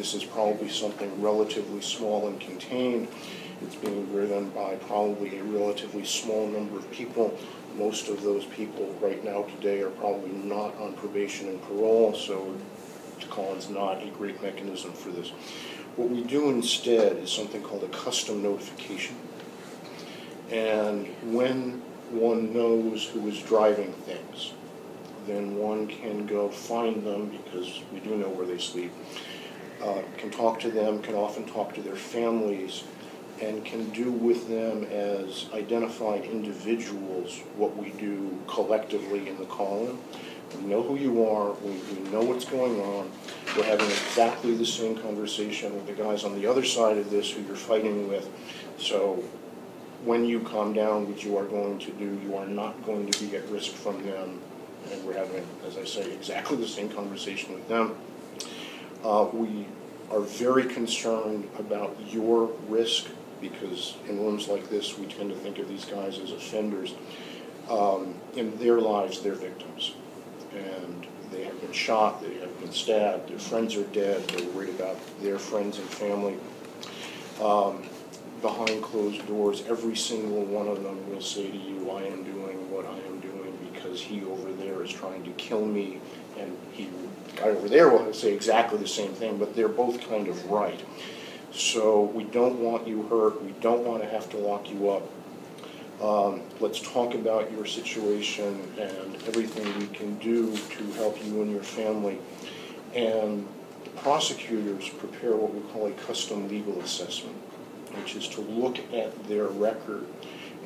this is probably something relatively small and contained. It's being driven by probably a relatively small number of people. Most of those people right now today are probably not on probation and parole, so Colin's not a great mechanism for this. What we do instead is something called a custom notification. And when one knows who is driving things, then one can go find them, because we do know where they sleep, can talk to them, can often talk to their families, and can do with them as identified individuals what we do collectively in the call-in. We know who you are, we know what's going on, we're having exactly the same conversation with the guys on the other side of this who you're fighting with. So when you calm down, what you are going to do, you are not going to be at risk from them. And we're having, as I say, exactly the same conversation with them. We are very concerned about your risk, because in rooms like this, we tend to think of these guys as offenders. In their lives, they're victims. And they have been shot, they have been stabbed, their friends are dead, they're worried about their friends and family. Behind closed doors, every single one of them will say to you, I am doing what I am doing because he over there is trying to kill me, and the guy over there will say exactly the same thing, but they're both kind of right. So we don't want you hurt, we don't want to have to lock you up. Let's talk about your situation and everything we can do to help you and your family. And the prosecutors prepare what we call a custom legal assessment, which is to look at their record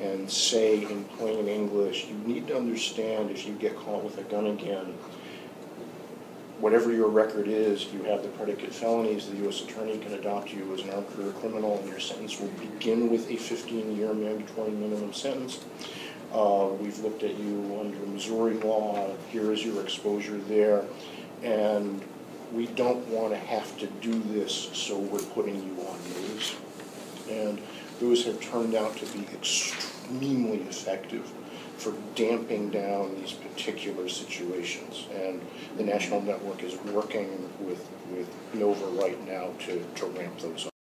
and say in plain English, you need to understand if you get caught with a gun again, whatever your record is, you have the predicate felonies, the U.S. Attorney can adopt you as an armed career criminal, and your sentence will begin with a 15-year mandatory minimum sentence. We've looked at you under Missouri law, here is your exposure there, and we don't want to have to do this, so we're putting you on news. And those have turned out to be extremely effective for damping down these particular situations. And the National Network is working with NOVA right now to ramp those up.